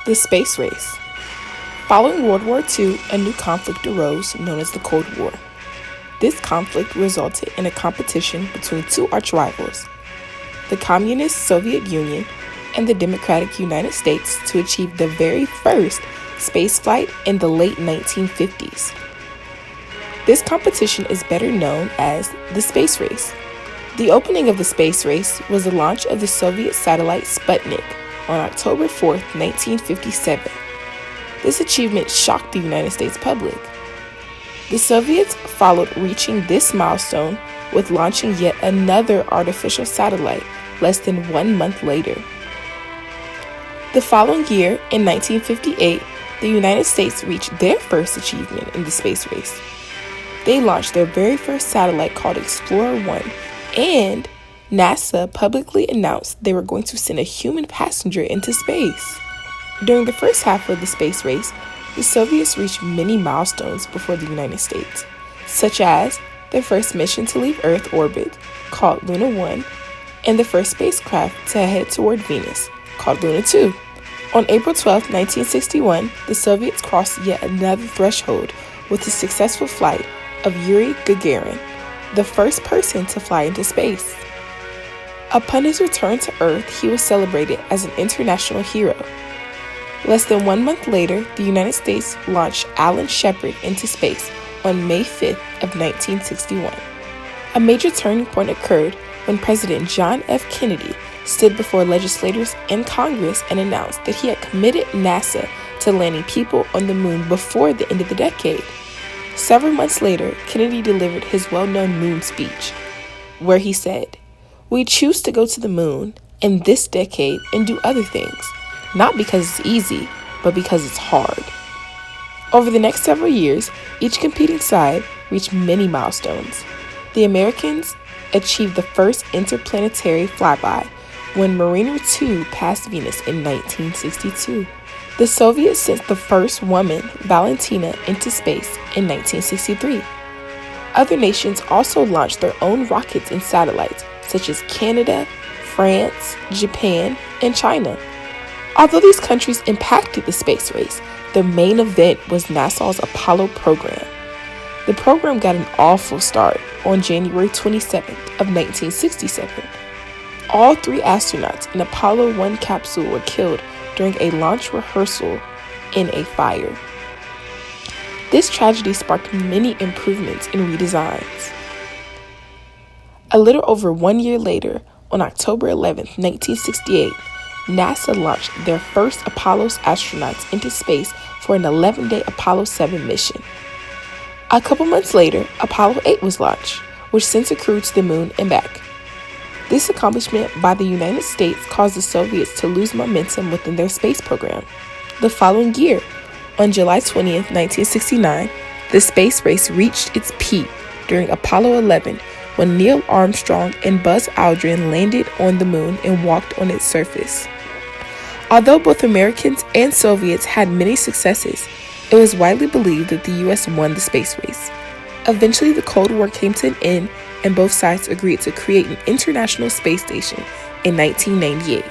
The space race. Following World War II, a new conflict arose known as the Cold War. This conflict resulted in a competition between two arch rivals, the Communist Soviet Union and the Democratic United States, to achieve the very first spaceflight in the late 1950s. This competition is better known as the space race. The opening of the space race was the launch of the Soviet satellite Sputnik on October 4, 1957. This achievement shocked the United States public. The Soviets followed, reaching this milestone with launching yet another artificial satellite less than 1 month later. The following year, in 1958, the United States reached their first achievement in the space race. They launched their very first satellite called Explorer-1, and NASA publicly announced they were going to send a human passenger into space. During the first half of the space race, the Soviets reached many milestones before the United States, such as their first mission to leave Earth orbit, called Luna 1, and the first spacecraft to head toward Venus, called Luna 2. On April 12, 1961, the Soviets crossed yet another threshold with the successful flight of Yuri Gagarin, the first person to fly into space. Upon his return to Earth, he was celebrated as an international hero. Less than 1 month later, the United States launched Alan Shepard into space on May 5th of 1961. A major turning point occurred when President John F. Kennedy stood before legislators and Congress and announced that he had committed NASA to landing people on the moon before the end of the decade. Several months later, Kennedy delivered his well-known moon speech, where he said, "We choose to go to the moon in this decade and do other things, not because it's easy, but because it's hard." Over the next several years, each competing side reached many milestones. The Americans achieved the first interplanetary flyby when Mariner 2 passed Venus in 1962. The Soviets sent the first woman, Valentina, into space in 1963. Other nations also launched their own rockets and satellites, such as Canada, France, Japan, and China. Although these countries impacted the space race, the main event was NASA's Apollo program. The program got an awful start on January 27th of 1967. All 3 astronauts in Apollo 1 capsule were killed during a launch rehearsal in a fire. This tragedy sparked many improvements and redesigns. A little over 1 year later, on October 11th, 1968, NASA launched their first Apollo's astronauts into space for an 11-day Apollo 7 mission. A couple months later, Apollo 8 was launched, which sent a crew to the moon and back. This accomplishment by the United States caused the Soviets to lose momentum within their space program. The following year, on July 20th, 1969, the space race reached its peak during Apollo 11 when Neil Armstrong and Buzz Aldrin landed on the moon and walked on its surface. Although both Americans and Soviets had many successes, it was widely believed that the U.S. won the space race. Eventually, the Cold War came to an end, and both sides agreed to create an international space station in 1998.